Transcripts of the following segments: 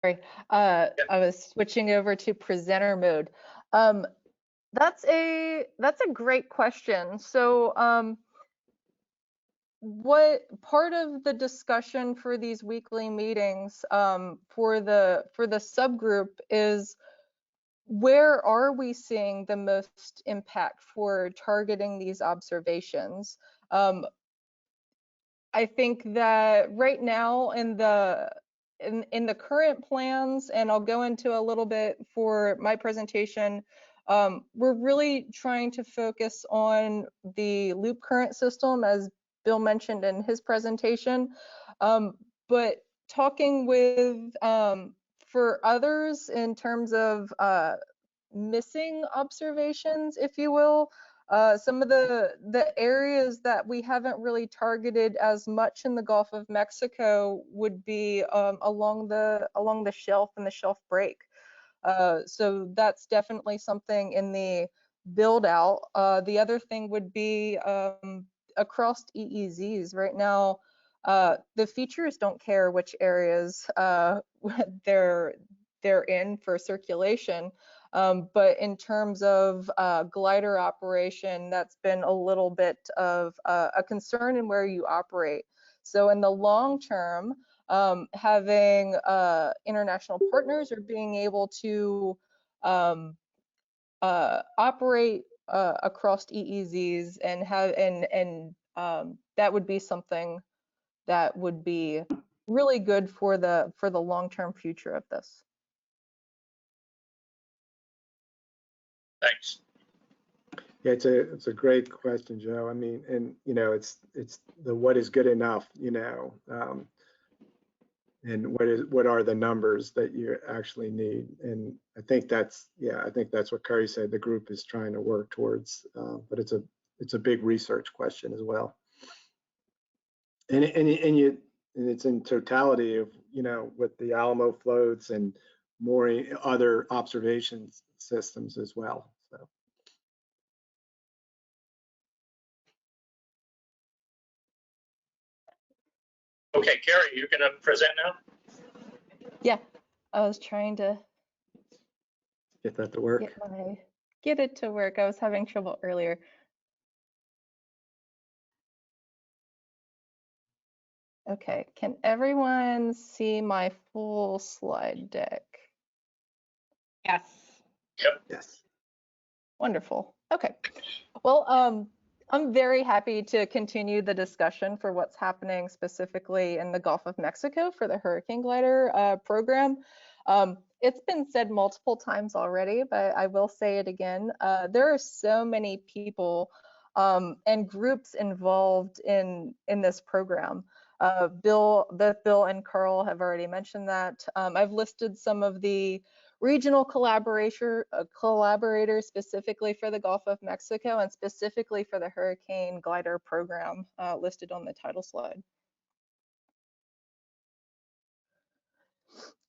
Sorry, I was switching over to presenter mode. That's a great question. So, what part of the discussion for these weekly meetings for the subgroup is where are we seeing the most impact for targeting these observations? I think that right now in the current plans, and I'll go into a little bit for my presentation, we're really trying to focus on the loop current system, as Bill mentioned in his presentation. But talking with for others in terms of missing observations, if you will, some of the areas that we haven't really targeted as much in the Gulf of Mexico would be along the shelf and the shelf break. So that's definitely something in the build out. The other thing would be across EEZs right now. The features don't care which areas they're in for circulation. But in terms of glider operation, that's been a little bit of a concern in where you operate. So in the long term, having international partners or being able to operate across EEZs and have that would be something that would be really good for the long-term future of this. Thanks. Yeah, it's a great question, Joe. I mean, and you know, it's the what is good enough, you know, and what are the numbers that you actually need. And I think that's what Kerri said. The group is trying to work towards, but it's a big research question as well. And it's in totality of, you know, with the Alamo floats and more other observation systems as well. So. Okay, Kerri, you're going to present now? Yeah, I was trying to get that to work. Get it to work. I was having trouble earlier. Okay, can everyone see my full slide deck? Yes. Yep. Yes. Wonderful. Okay. Well, I'm very happy to continue the discussion for what's happening specifically in the Gulf of Mexico for the Hurricane Glider program. It's been said multiple times already, but I will say it again. There are so many people and groups involved in this program. Bill and Carl have already mentioned that. I've listed some of the regional collaborators specifically for the Gulf of Mexico and specifically for the Hurricane Glider program listed on the title slide.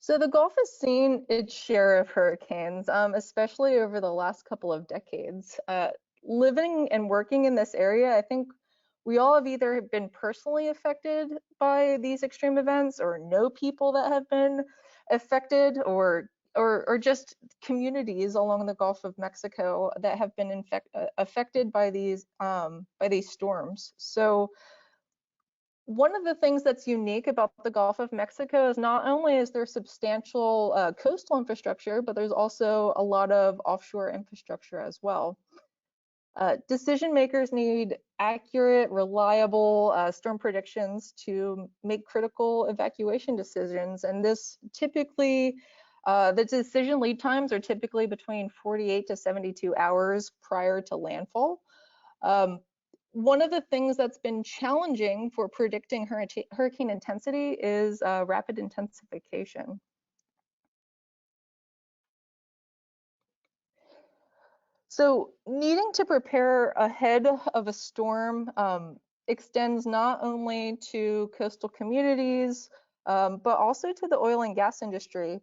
So the Gulf has seen its share of hurricanes, especially over the last couple of decades. Living and working in this area, I think we all have either been personally affected by these extreme events or know people that have been affected or just communities along the Gulf of Mexico that have been affected by these storms. So one of the things that's unique about the Gulf of Mexico is not only is there substantial coastal infrastructure, but there's also a lot of offshore infrastructure as well. Decision makers need accurate, reliable storm predictions to make critical evacuation decisions, and this typically the decision lead times are typically between 48 to 72 hours prior to landfall. One of the things that's been challenging for predicting hurricane intensity is rapid intensification. So needing to prepare ahead of a storm extends not only to coastal communities, but also to the oil and gas industry.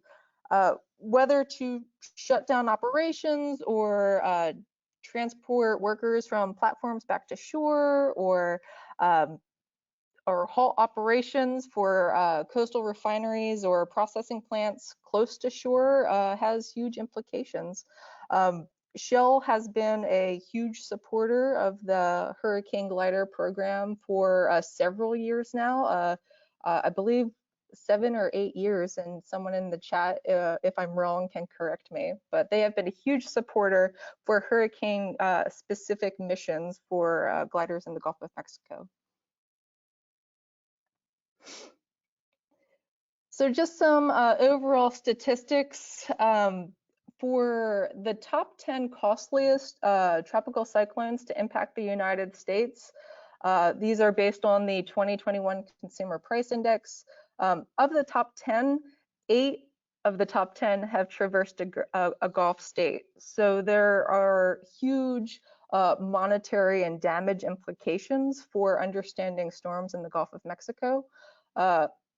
Whether to shut down operations or transport workers from platforms back to shore, or or halt operations for coastal refineries or processing plants close to shore has huge implications. Shell has been a huge supporter of the Hurricane Glider program for several years now. I believe 7 or 8 years, and someone in the chat, if I'm wrong, can correct me. But they have been a huge supporter for hurricane specific missions for gliders in the Gulf of Mexico. So just some overall statistics. For the top 10 costliest tropical cyclones to impact the United States, these are based on the 2021 Consumer Price Index. Of the top 10, 8 of the top 10 have traversed a Gulf state. So there are huge monetary and damage implications for understanding storms in the Gulf of Mexico.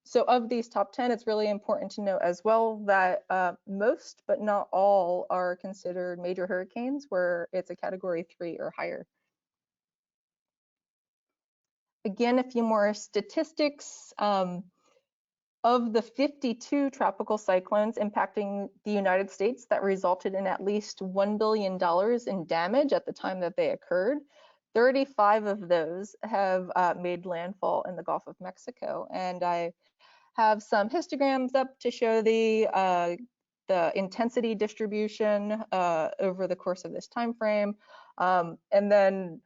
So of these top 10, it's really important to note as well that most, but not all, are considered major hurricanes where it's a category 3 or higher. Again, a few more statistics. Of the 52 tropical cyclones impacting the United States that resulted in at least $1 billion in damage at the time that they occurred, 35 of those have made landfall in the Gulf of Mexico. And I have some histograms up to show the intensity distribution over the course of this time frame, and then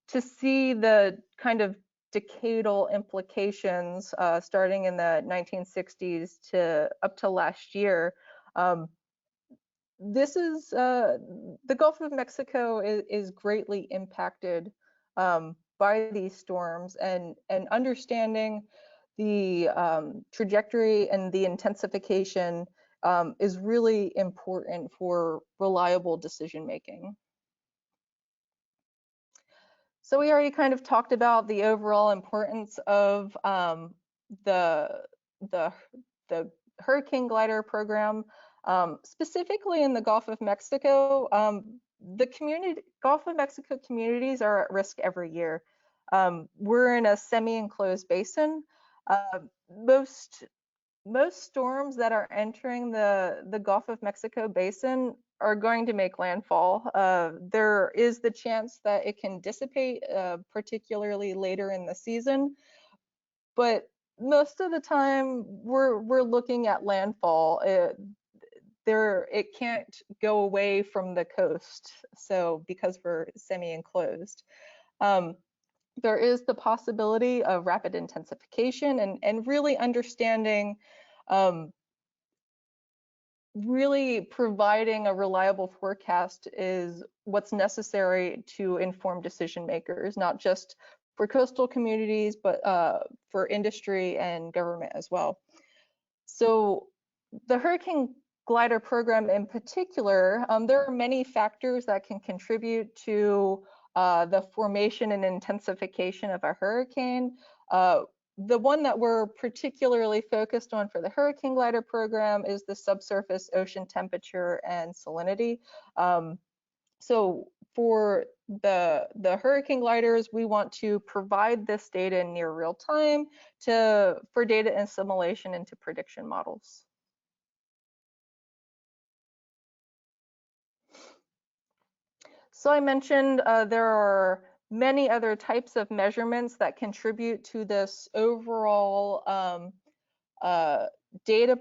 to see the kind of decadal implications starting in the 1960s to up to last year. This is the Gulf of Mexico is greatly impacted by these storms, and understanding the trajectory and the intensification is really important for reliable decision making. So we already kind of talked about the overall importance of the Hurricane Glider program, specifically in the Gulf of Mexico. The Gulf of Mexico communities are at risk every year. We're in a semi-enclosed basin. Most storms that are entering the Gulf of Mexico basin are going to make landfall. There is the chance that it can dissipate, particularly later in the season, but most of the time we're looking at landfall. It can't go away from the coast, so because we're semi-enclosed. There is the possibility of rapid intensification, and really understanding, really providing a reliable forecast is what's necessary to inform decision makers, not just for coastal communities, but for industry and government as well. So the Hurricane Glider program in particular, there are many factors that can contribute to the formation and intensification of a hurricane. The one that we're particularly focused on for the Hurricane Glider program is the subsurface ocean temperature and salinity. So for the Hurricane Gliders, we want to provide this data in near real time for data assimilation into prediction models. So I mentioned there are many other types of measurements that contribute to this overall data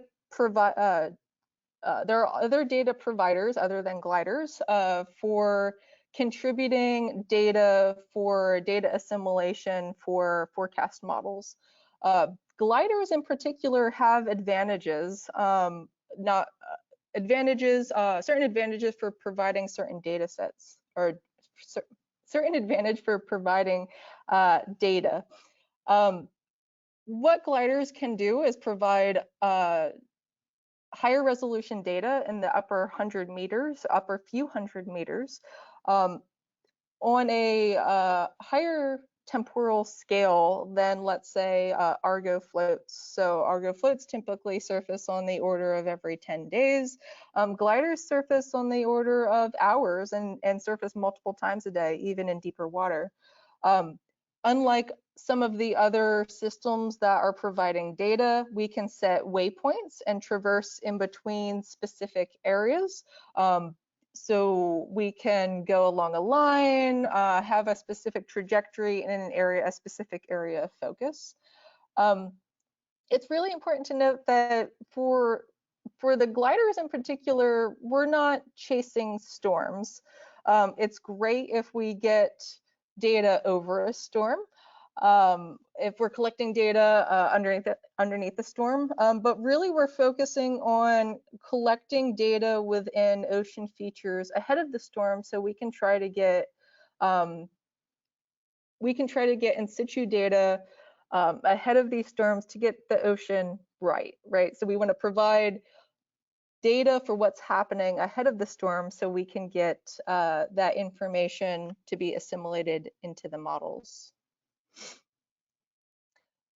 there are other data providers other than gliders for contributing data for data assimilation for forecast models. Gliders in particular have advantages, certain advantages for providing certain data sets, or certain advantage for providing data. What gliders can do is provide higher resolution data in the upper few hundred meters, on a higher temporal scale than, let's say, Argo floats. So Argo floats typically surface on the order of every 10 days. Gliders surface on the order of hours and surface multiple times a day, even in deeper water. unlike some of the other systems that are providing data, we can set waypoints and traverse in between specific areas. So we can go along a line, have a specific trajectory in an area, a specific area of focus. It's really important to note that for the gliders in particular, we're not chasing storms. It's great if we get data over a storm, if we're collecting data underneath the storm, but really we're focusing on collecting data within ocean features ahead of the storm, so we can try to get in situ data ahead of these storms to get the ocean right. So we want to provide data for what's happening ahead of the storm so we can get that information to be assimilated into the models.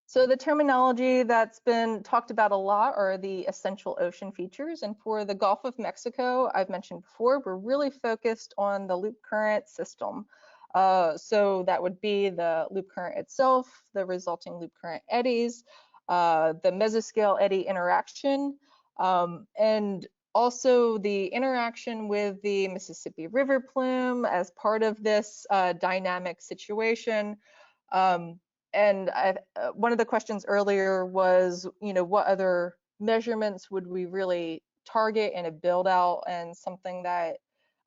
So the terminology that's been talked about a lot are the essential ocean features. And for the Gulf of Mexico, I've mentioned before, we're really focused on the loop current system. So that would be the loop current itself, the resulting loop current eddies, the mesoscale eddy interaction, and also the interaction with the Mississippi River plume as part of this dynamic situation. And one of the questions earlier was, what other measurements would we really target in a build out? And something that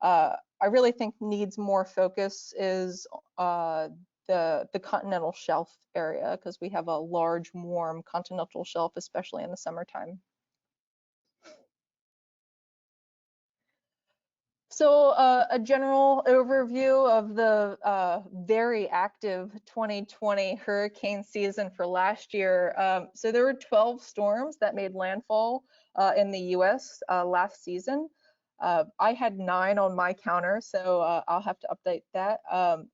I really think needs more focus is the continental shelf area, because we have a large, warm continental shelf, especially in the summertime. So a general overview of the very active 2020 hurricane season for last year. So there were 12 storms that made landfall in the US last season. I had 9 on my counter, so I'll have to update that.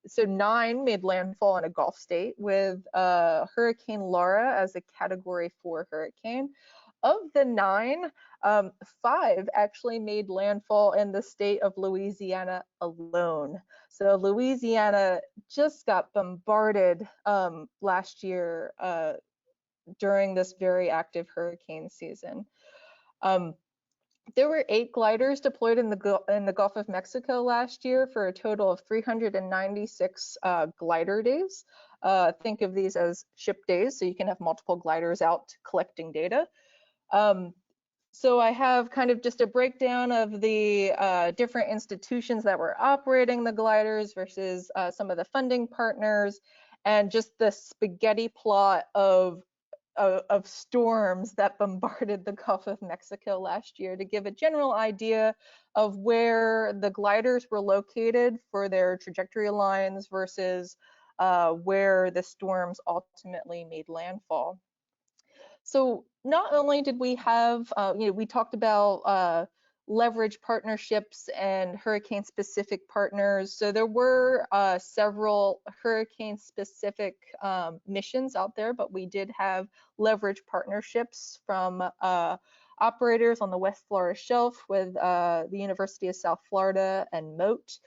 So 9 made landfall in a Gulf state, with Hurricane Laura as a Category 4 hurricane. Of the 9, 5 actually made landfall in the state of Louisiana alone. So Louisiana just got bombarded last year during this very active hurricane season. There were 8 gliders deployed in the Gulf of Mexico last year for a total of 396 glider days. Think of these as ship days, so you can have multiple gliders out collecting data. So I have kind of just a breakdown of the different institutions that were operating the gliders versus some of the funding partners, and just the spaghetti plot of storms that bombarded the Gulf of Mexico last year, to give a general idea of where the gliders were located for their trajectory lines versus where the storms ultimately made landfall. So not only did we have, we talked about leverage partnerships and hurricane specific partners. So there were several hurricane specific missions out there, but we did have leverage partnerships from operators on the West Florida Shelf with the University of South Florida and MOTE.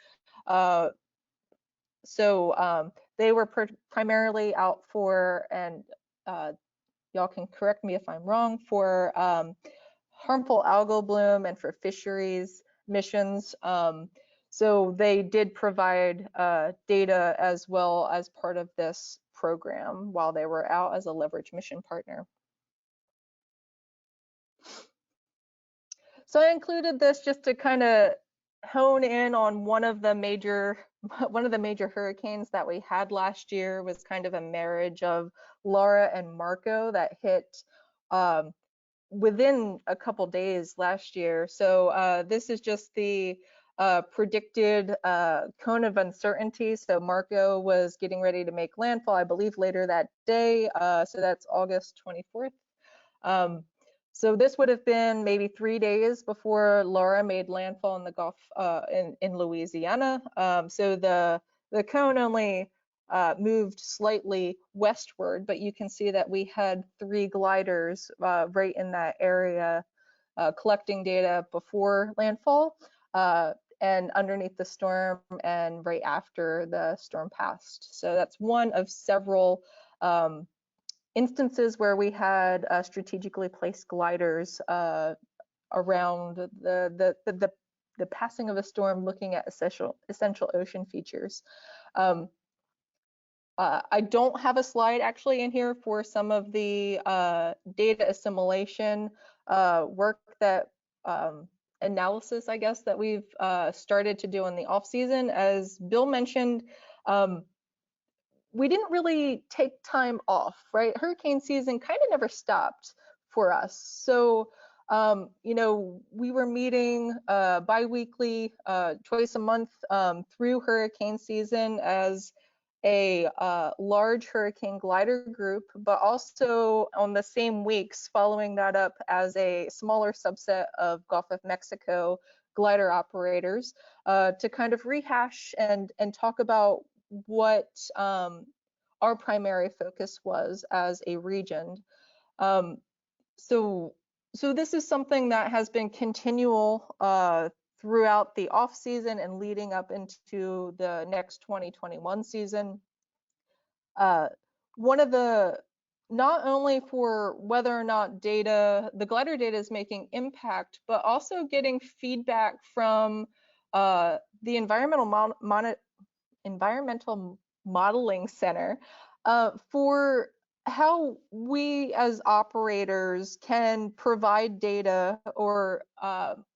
So they were primarily out for, and y'all can correct me if I'm wrong, for harmful algal bloom and for fisheries missions. So they did provide data as well as part of this program while they were out as a leverage mission partner. So I included this just to kind of hone in on one of the major hurricanes that we had last year. Was kind of a marriage of Laura and Marco that hit within a couple days last year. So this is just the predicted cone of uncertainty. So Marco was getting ready to make landfall, I believe, later that day. So that's August 24th. So this would have been maybe 3 days before Laura made landfall in the Gulf in Louisiana. So the cone only moved slightly westward, but you can see that we had 3 gliders right in that area collecting data before landfall. and underneath the storm and right after the storm passed. So that's one of several instances where we had strategically placed gliders around the passing of a storm, looking at essential ocean features. I don't have a slide actually in here for some of the data assimilation work that analysis, I guess, that we've started to do in the off season. As Bill mentioned, we didn't really take time off, right? Hurricane season kind of never stopped for us. So, you know, we were meeting bi-weekly, twice a month through hurricane season as a large hurricane glider group, but also on the same weeks following that up as a smaller subset of Gulf of Mexico glider operators to kind of rehash and talk about what our primary focus was as a region. So this is something that has been continual throughout the off season and leading up into the next 2021 season. One of the, not only for whether or not data, the glider data is making impact, but also getting feedback from the Environmental Modeling Center for how we as operators can provide data or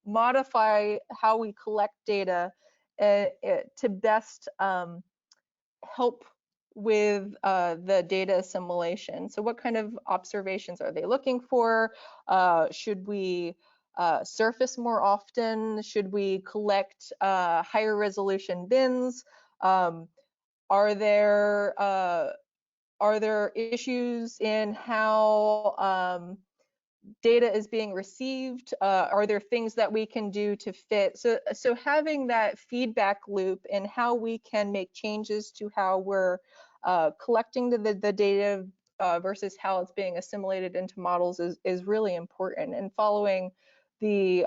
modify how we collect data to best help with the data assimilation. So what kind of observations are they looking for? Should we surface more often? Should we collect higher resolution bins? Are there issues in how data is being received? Are there things that we can do to fit? So having that feedback loop and how we can make changes to how we're collecting the data versus how it's being assimilated into models is really important. And following the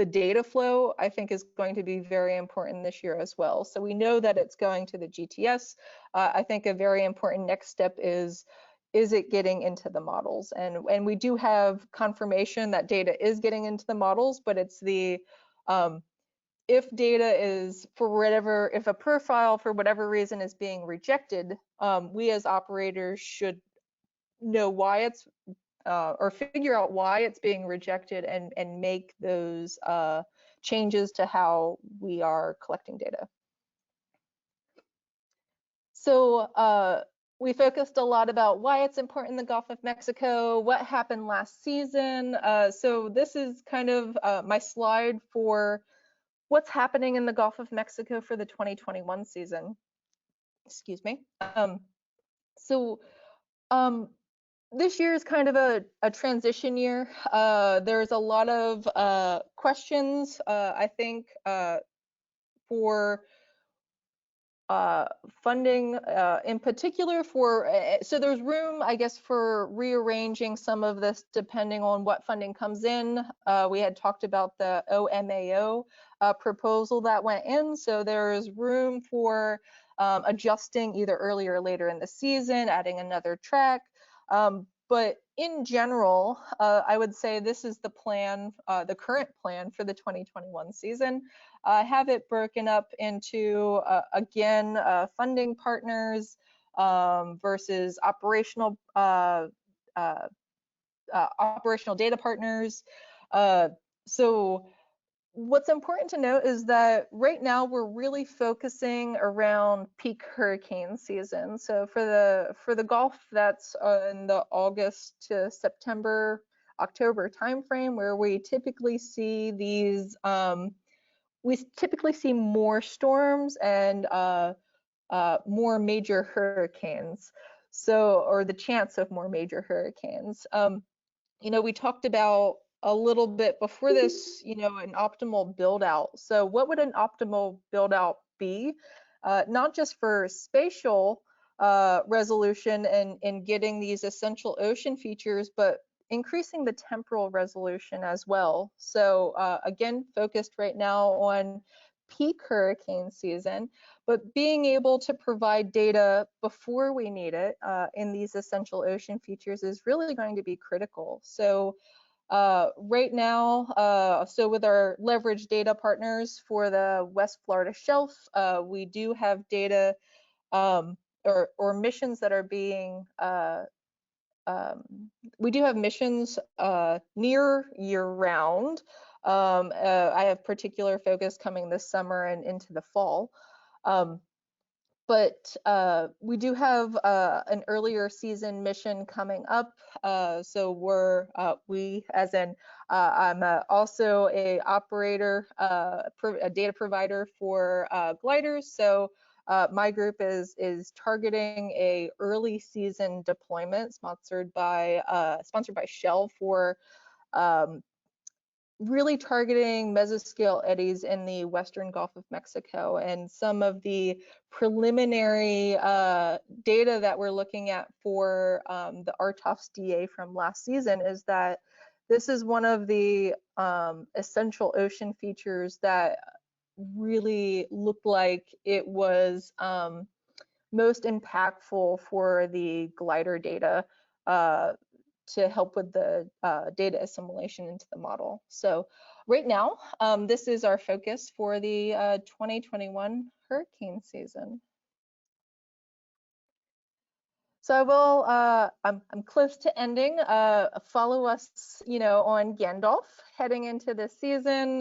data flow, I think, is going to be very important this year as well. So we know that it's going to the GTS. I think a very important next step is it getting into the models? And we do have confirmation that data is getting into the models, but it's the if data is for whatever, if a profile for whatever reason is being rejected, we as operators should know why it's or figure out why it's being rejected and make those changes to how we are collecting data. So we focused a lot about why it's important in the Gulf of Mexico, what happened last season. So this is kind of my slide for what's happening in the Gulf of Mexico for the 2021 season. Excuse me. This year is kind of a transition year. There's a lot of questions, I think, for funding in particular for, so there's room, I guess, for rearranging some of this depending on what funding comes in. We had talked about the OMAO proposal that went in, so there's room for adjusting either earlier or later in the season, adding another track. But in general, I would say this is the plan, the current plan for the 2021 season. I have it broken up into, again, funding partners versus operational data partners. So what's important to note is that right now we're really focusing around peak hurricane season. So for the Gulf, that's in the August to September, October timeframe, where we typically see these. We typically see more storms and more major hurricanes. So, or the chance of more major hurricanes. You know, we talked about a little bit before this, you know, an optimal build out. So what would an optimal build out be? Not just for spatial resolution and getting these essential ocean features, but increasing the temporal resolution as well. So again, focused right now on peak hurricane season, but being able to provide data before we need it in these essential ocean features is really going to be critical. So right now, so with our leverage data partners for the West Florida shelf, we do have data or missions that are being we do have missions near year-round. I have particular focus coming this summer and into the fall. But we do have an earlier season mission coming up. So we, as in, I'm also a operator, a data provider for gliders. So my group is targeting a early season deployment sponsored by Shell for really targeting mesoscale eddies in the Western Gulf of Mexico. And some of the preliminary data that we're looking at for the RTOF's DA from last season is that this is one of the essential ocean features that really looked like it was most impactful for the glider data to help with the data assimilation into the model. So right now, this is our focus for the 2021 hurricane season. So I will, I'm close to ending. Follow us, on Gandalf heading into this season.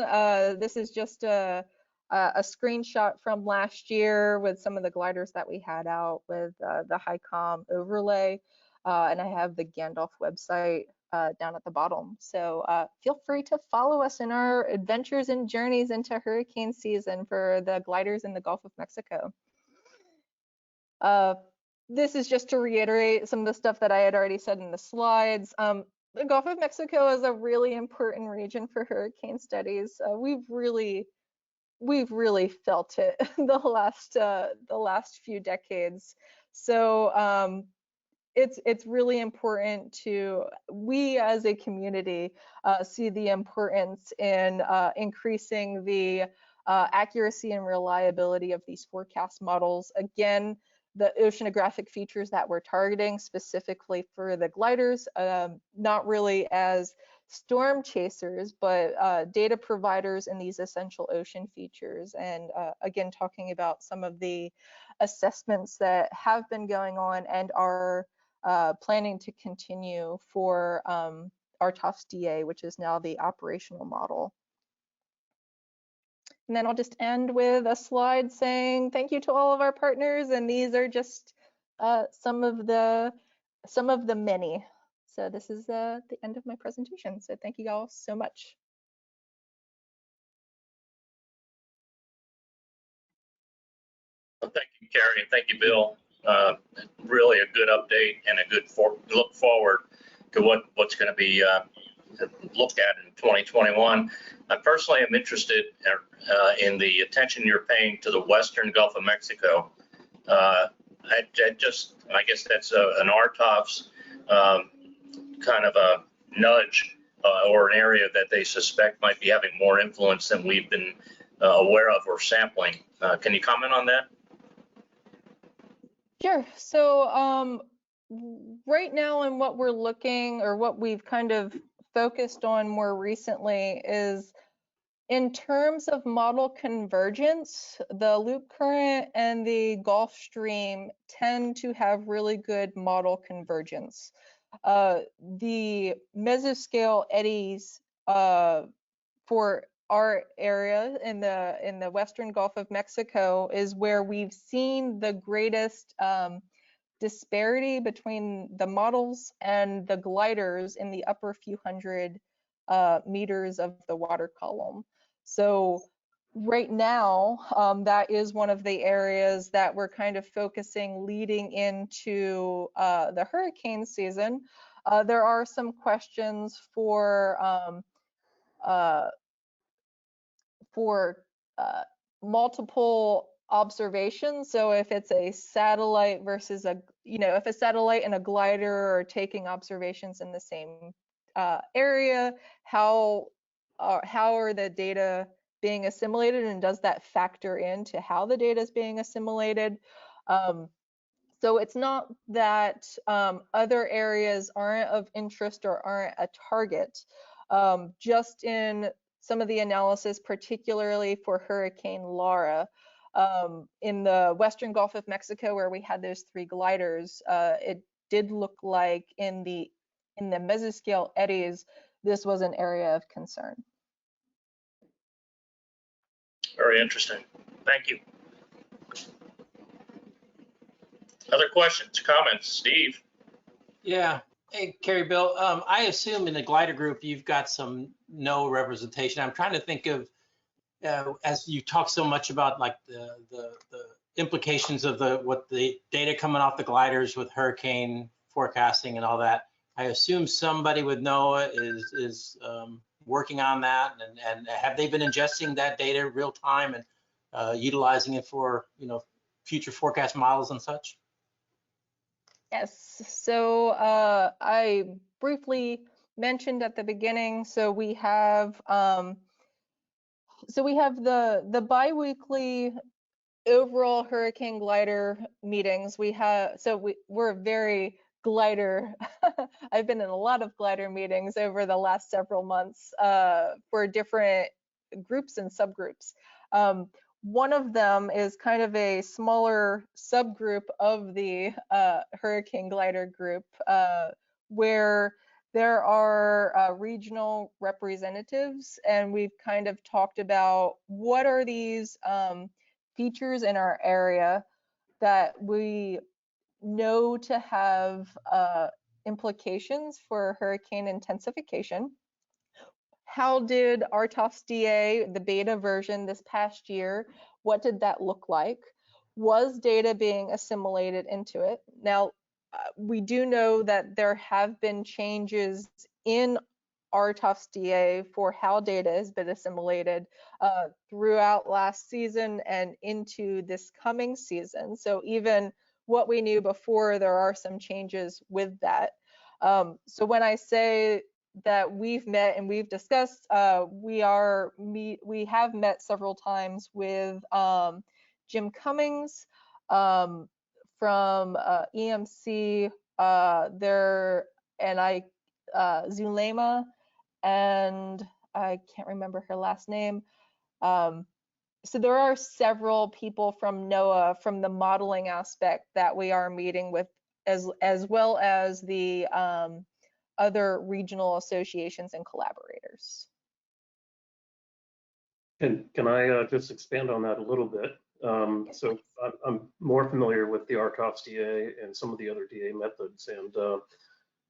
This is just a screenshot from last year with some of the gliders that we had out with the HICOM overlay. And I have the Gandalf website down at the bottom. So feel free to follow us in our adventures and journeys into hurricane season for the gliders in the Gulf of Mexico. This is just to reiterate some of the stuff that I had already said in the slides. The Gulf of Mexico is a really important region for hurricane studies. We've really felt it the last few decades. So it's really important we as a community see the importance in increasing the accuracy and reliability of these forecast models. Again, the oceanographic features that we're targeting specifically for the gliders, not really as storm chasers, but data providers in these essential ocean features. And again, talking about some of the assessments that have been going on and are planning to continue for RTOF's DA, which is now the operational model. And then I'll just end with a slide saying thank you to all of our partners, and these are just some of the many. So this is the end of my presentation. So thank you all so much. Well, thank you, Kerri, and thank you, Bill. Really a good update and a good look forward to what's going to be looked at in 2021. I personally am interested in the attention you're paying to the Western Gulf of Mexico. I guess that's an RTOF's kind of a nudge or an area that they suspect might be having more influence than we've been aware of or sampling. Can you comment on that? Sure. So right now, and what we're looking, or what we've kind of focused on more recently, is in terms of model convergence, the loop current and the Gulf Stream tend to have really good model convergence. The mesoscale eddies for our area in the Western Gulf of Mexico is where we've seen the greatest disparity between the models and the gliders in the upper few hundred meters of the water column. So right now, that is one of the areas that we're kind of focusing leading into the hurricane season. There are some questions for multiple observations. So if it's a satellite versus if a satellite and a glider are taking observations in the same area? How are the data being assimilated, and does that factor into how the data is being assimilated? So it's not that other areas aren't of interest or aren't a target. Just in some of the analysis, particularly for Hurricane Laura, in the Western Gulf of Mexico, where we had those 3 gliders, it did look like in the mesoscale eddies, this was an area of concern. Very interesting. Thank you. Other questions, comments? Steve? Yeah. Hey, Kerri, Bill, I assume in the glider group, you've got some no representation. I'm trying to think of, as you talk so much about like the implications of what the data coming off the gliders with hurricane forecasting and all that. I assume somebody with NOAA is working on that, and have they been ingesting that data real time and utilizing it for, you know, future forecast models and such? Yes, so I briefly mentioned at the beginning, so we have the biweekly overall hurricane glider meetings. We're very glider. I've been in a lot of glider meetings over the last several months for different groups and subgroups. One of them is kind of a smaller subgroup of the hurricane glider group, where there are regional representatives, and we've kind of talked about what are these features in our area that we know to have implications for hurricane intensification. How did RTOF's DA, the beta version this past year, what did that look like? Was data being assimilated into it? Now, we do know that there have been changes in RTOF's DA for how data has been assimilated throughout last season and into this coming season. So even what we knew before, there are some changes with that. So when I say that we've met and we've discussed, we have met several times with Jim Cummings from EMC, Zulema, and I can't remember her last name. So there are several people from NOAA, from the modeling aspect, that we are meeting with, as well as the other regional associations and collaborators. Can I just expand on that a little bit? So I'm more familiar with the RTOF's DA and some of the other DA methods, and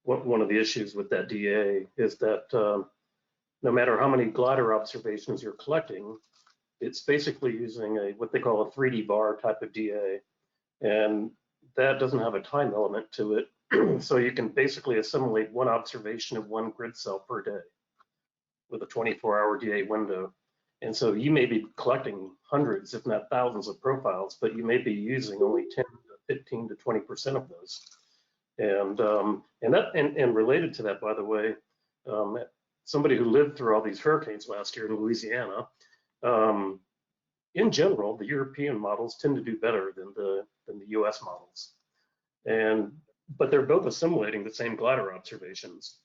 one of the issues with that DA is that no matter how many glider observations you're collecting, it's basically using what they call a 3D bar type of DA, and that doesn't have a time element to it. So you can basically assimilate one observation of one grid cell per day with a 24-hour DA window. And so you may be collecting hundreds, if not thousands of profiles, but you may be using only 10 to 15 to 20% of those. And related to that, by the way, somebody who lived through all these hurricanes last year in Louisiana, in general, the European models tend to do better than the US models. But they're both assimilating the same glider observations.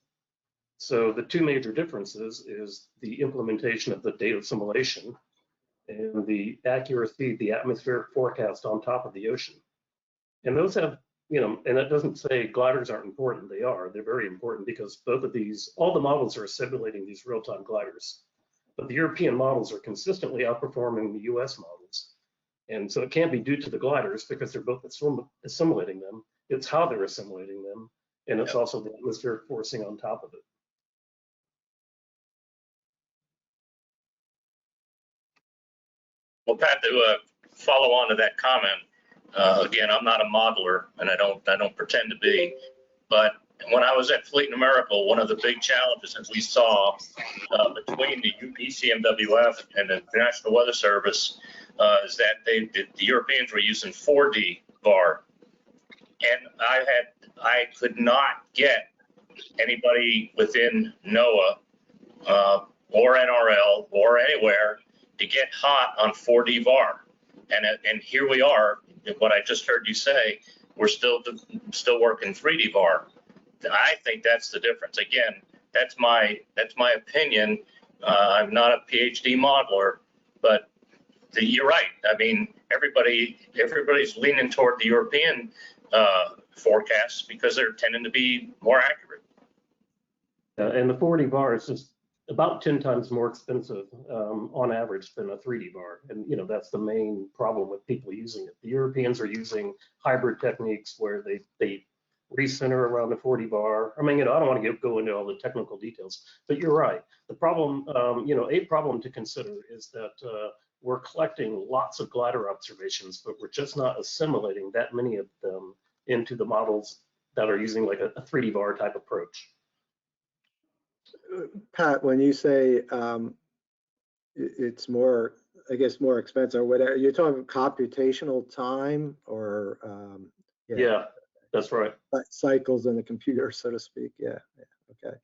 So the two major differences is the implementation of the data assimilation and the accuracy of the atmospheric forecast on top of the ocean. And those have, you know, and that doesn't say gliders aren't important. They are. They're very important because both of these, all the models are assimilating these real-time gliders. But the European models are consistently outperforming the US models. And so it can't be due to the gliders because they're both assimilating them. It's how they're assimilating them. And it's also the atmospheric forcing on top of it. Well, Pat, to follow on to that comment, again, I'm not a modeler, and I don't pretend to be, but when I was at Fleet and Miracle, one of the big challenges that we saw between the ECMWF and the National Weather Service is that the Europeans were using 4D bar, and I could not get anybody within NOAA or NRL or anywhere to get hot on 4D VAR. And here we are, what I just heard you say, we're still working 3D VAR. I think that's the difference. Again, that's my opinion. I'm not a PhD modeler, but you're right. I mean, everybody's leaning toward the European forecasts because they're tending to be more accurate. And the 4D VAR is just about 10 times more expensive on average than a 3D VAR. And, you know, that's the main problem with people using it. The Europeans are using hybrid techniques where they recenter around the 4D VAR. I mean, you know, I don't want to go into all the technical details, but you're right. The problem, you know, a problem to consider is that we're collecting lots of glider observations, but we're just not assimilating that many of them into the models that are using like a 3D VAR type approach. Pat, when you say it's more, I guess, more expensive or whatever, you're talking computational time or Yeah, that's right. cycles in the computer, so to speak. Yeah, okay.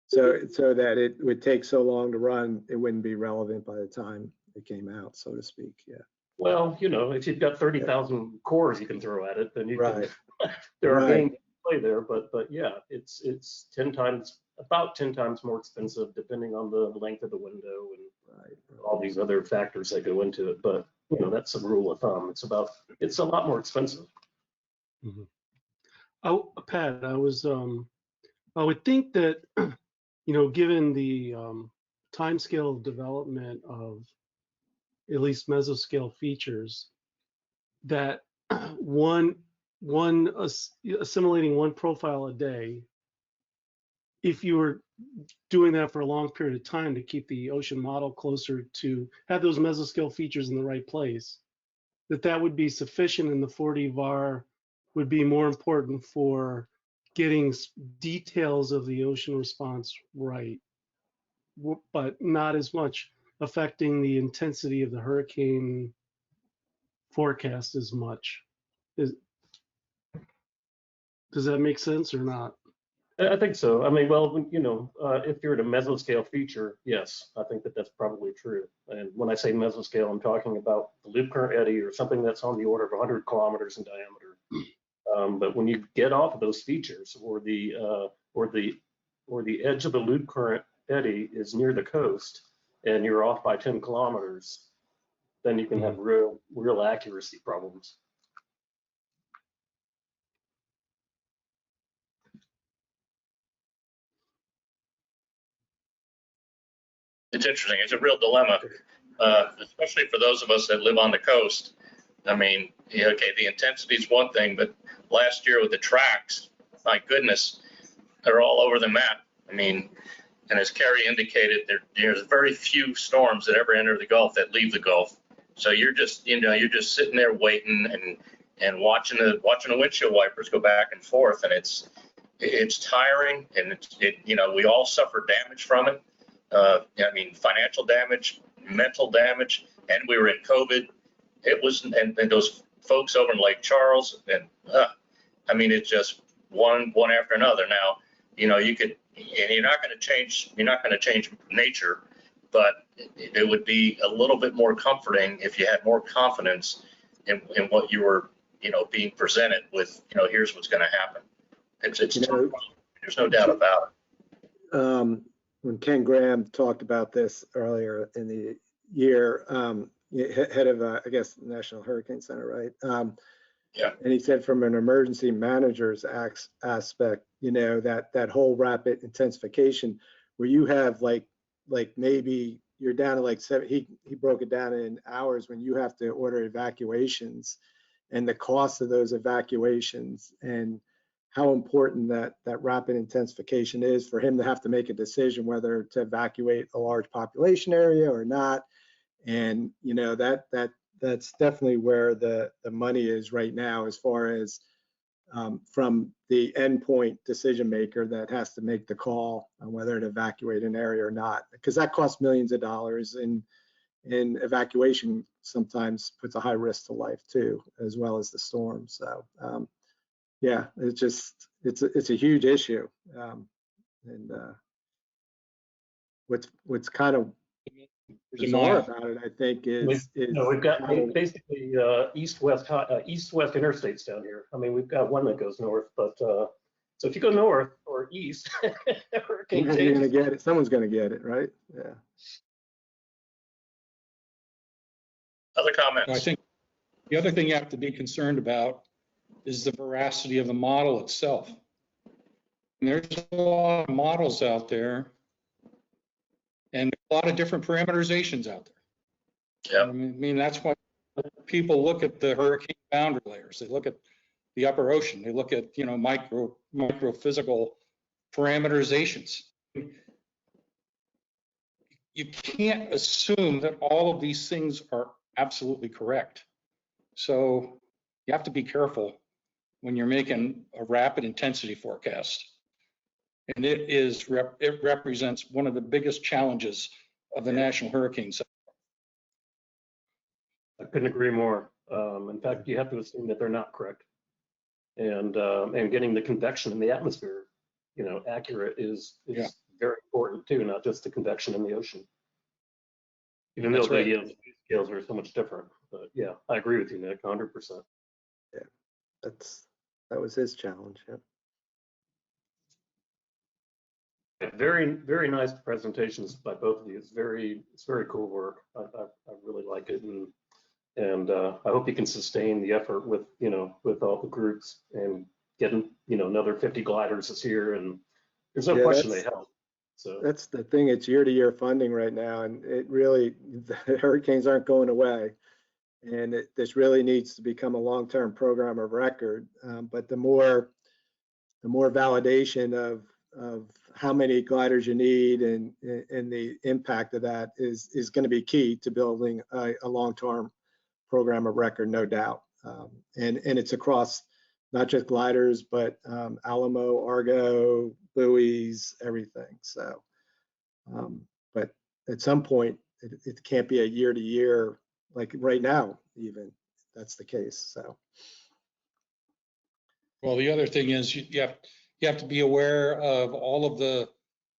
So that it would take so long to run, it wouldn't be relevant by the time it came out, so to speak. Yeah. Well, you know, if you've got 30,000 cores you can throw at it, then you can. There are Right. games to play there, but yeah, it's about 10 times more expensive depending on the length of the window and all these other factors that go into it. But you know, that's a rule of thumb. It's a lot more expensive. Mm-hmm. Oh, Pat, I would think that, you know, given the timescale of development of at least mesoscale features, that assimilating one profile a day, if you were doing that for a long period of time to keep the ocean model closer to have those mesoscale features in the right place, that would be sufficient, and the 4D VAR would be more important for getting details of the ocean response right, but not as much affecting the intensity of the hurricane forecast as much. Does that make sense or not? I think so. I mean, well, you know, if you're at a mesoscale feature, yes, I think that's probably true. And when I say mesoscale, I'm talking about the loop current eddy or something that's on the order of 100 kilometers in diameter. But when you get off of those features, or the edge of the loop current eddy is near the coast, and you're off by 10 kilometers, then you can have real accuracy problems. It's interesting. It's a real dilemma, especially for those of us that live on the coast. I mean, yeah, okay, the intensity is one thing, but last year with the tracks, my goodness, they're all over the map. I mean, and as Kerri indicated, there's very few storms that ever enter the Gulf that leave the Gulf. So you're just sitting there waiting and watching the windshield wipers go back and forth, and it's tiring, and we all suffer damage from it. I mean, financial damage, mental damage, and we were in COVID. It was, and those folks over in Lake Charles, and I mean, it's just one after another. Now, you know, you could, and you're not going to change nature, but it would be a little bit more comforting if you had more confidence in what you were, you know, being presented with. You know, here's what's going to happen. It's there's no doubt about it. When Ken Graham talked about this earlier in the year, head of, I guess, National Hurricane Center, right? Yeah. And he said from an emergency manager's aspect, you know, that whole rapid intensification where you have like maybe you're down to like he broke it down in hours when you have to order evacuations and the cost of those evacuations and how important that rapid intensification is for him to have to make a decision whether to evacuate a large population area or not. And you know, that's definitely where the money is right now, as far as from the endpoint decision maker that has to make the call on whether to evacuate an area or not, because that costs millions of dollars, and evacuation sometimes puts a high risk to life too, as well as the storm. So yeah, it's just, it's a huge issue. And what's kind of bizarre about it, I think, is we've got how, basically east-west interstates down here. I mean, we've got one that goes north, but so if you go north or east, hurricane you're going to get it. Someone's going to get it, right? Yeah. Other comments? I think the other thing you have to be concerned about is the veracity of the model itself. And there's a lot of models out there and a lot of different parameterizations out there. Yeah. I mean, that's why people look at the hurricane boundary layers. They look at the upper ocean. They look at, micro physical parameterizations. You can't assume that all of these things are absolutely correct. So you have to be careful when you're making a rapid intensity forecast. And it represents one of the biggest challenges of the National Hurricane Center. I couldn't agree more. In fact, you have to assume that they're not correct. And getting the convection in the atmosphere, accurate is very important too, not just the convection in the ocean. Even though the scales are so much different. But yeah, I agree with you, Nick, 100%. Yeah, that was his challenge. Yeah. Very, very nice presentations by both of you. It's very cool work. I really like it, and I hope you can sustain the effort with with all the groups and getting another 50 gliders this year. And there's no question they help. So that's the thing. It's year-to-year funding right now, and it really, the hurricanes aren't going away, and this really needs to become a long-term program of record. But the more validation of how many gliders you need and the impact of that is going to be key to building a long-term program of record, no doubt. And it's across not just gliders, but Alamo, Argo, buoys, everything. So, but at some point, it can't be a year-to-year, like right now, even that's the case. So. Well, the other thing is you have to be aware of all of the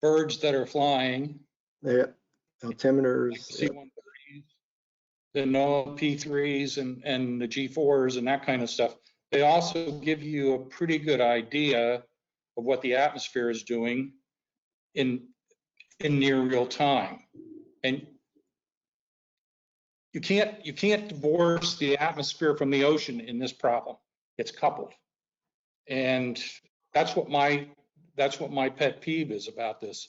birds that are flying. Yeah, altimeters. C-130s, the NOAA P3s and the G4s and that kind of stuff. They also give you a pretty good idea of what the atmosphere is doing in near real time. And you can't divorce the atmosphere from the ocean in this problem. It's coupled. And that's what my pet peeve is about this.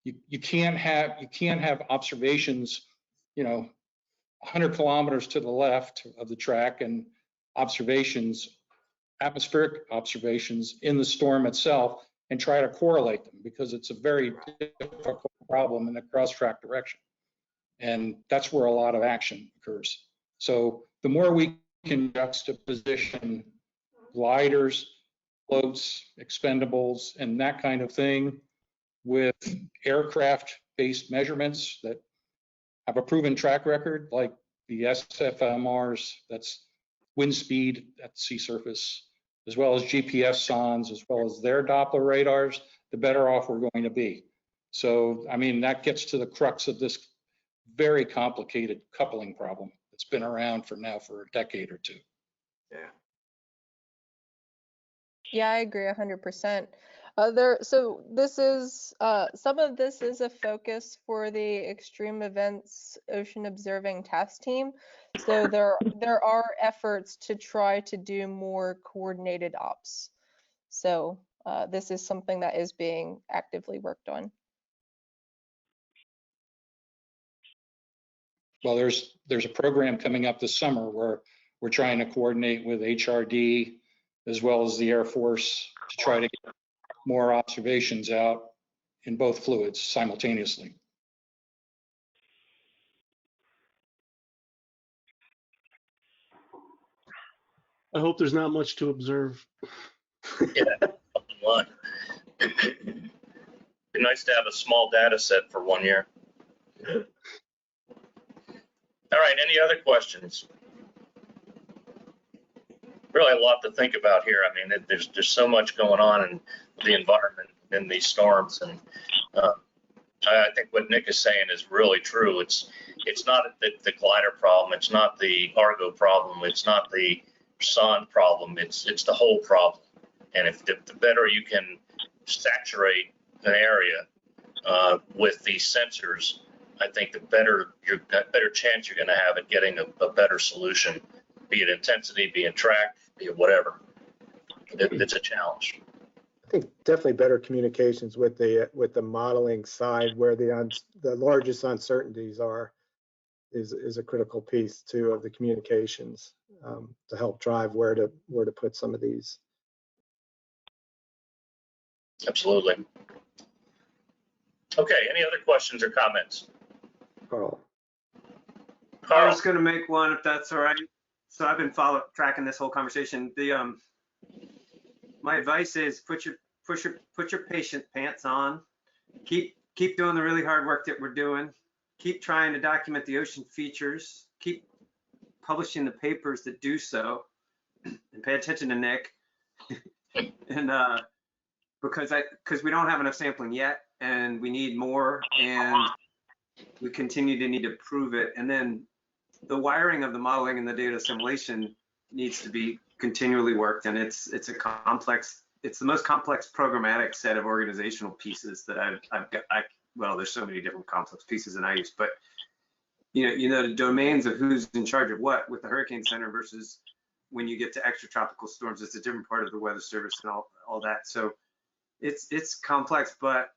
You can't have observations, 100 kilometers to the left of the track and atmospheric observations in the storm itself and try to correlate them, because it's a very difficult problem in the cross-track direction. And that's where a lot of action occurs. So the more we can juxtaposition gliders, floats, expendables, and that kind of thing with aircraft-based measurements that have a proven track record, like the SFMRs, that's wind speed at the sea surface, as well as GPS sondes, as well as their Doppler radars, the better off we're going to be. So, I mean, that gets to the crux of this very complicated coupling problem that's been around for a decade or two. Yeah. Yeah, I agree 100%. So this is some of this is a focus for the Extreme Events Ocean Observing Task Team. So there are efforts to try to do more coordinated ops. So this is something that is being actively worked on. Well, there's a program coming up this summer where we're trying to coordinate with HRD as well as the Air Force to try to get more observations out in both fluids simultaneously. I hope there's not much to observe. Yeah, one. Be nice to have a small data set for 1 year. All right, any other questions? really a lot to think about here. I mean, there's so much going on in the environment in these storms, and I think what Nick is saying is really true. It's not the glider problem. It's not the Argo problem. It's not the sun problem. It's the whole problem. And if the better you can saturate an area with these sensors, I think the better chance you're going to have at getting a better solution, be it intensity, be it track, be it whatever. It's a challenge. I think definitely better communications with the modeling side, where the largest uncertainties are, is a critical piece too of the communications to help drive where to put some of these. Absolutely. Okay, any other questions or comments? Carl. I was going to make one, if that's all right. So I've been tracking this whole conversation. My advice is put your patient pants on. Keep doing the really hard work that we're doing. Keep trying to document the ocean features. Keep publishing the papers that do so, and pay attention to Nick. And because we don't have enough sampling yet, and we need more, and we continue to need to prove it. And then the wiring of the modeling and the data assimilation needs to be continually worked, and it's the most complex programmatic set of organizational pieces that I've got. Well, there's so many different complex pieces than I use, but you know the domains of who's in charge of what with the Hurricane Center versus when you get to extratropical storms, it's a different part of the Weather Service and all that. So it's complex, but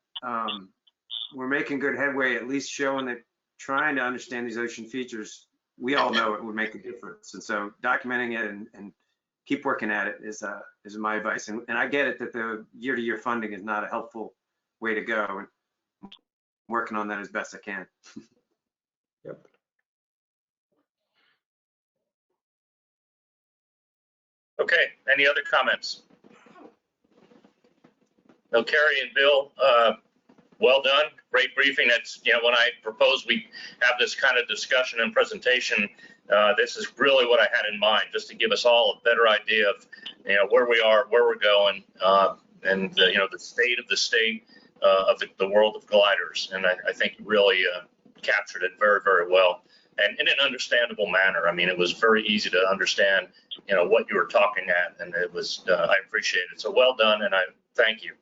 we're making good headway, at least showing that trying to understand these ocean features, we all know it would make a difference. And so documenting it and keep working at it is my advice. And I get it that the year-to-year funding is not a helpful way to go. And I'm working on that as best I can. Yep. Okay, any other comments? No, Kerri and Bill, well done, great briefing. That's, when I proposed we have this kind of discussion and presentation, this is really what I had in mind, just to give us all a better idea of, where we are, where we're going, and the state of the world of gliders. And I think you really captured it very, very well, and in an understandable manner. I mean, it was very easy to understand, what you were talking at, and it was, I appreciate it. So well done, and I thank you.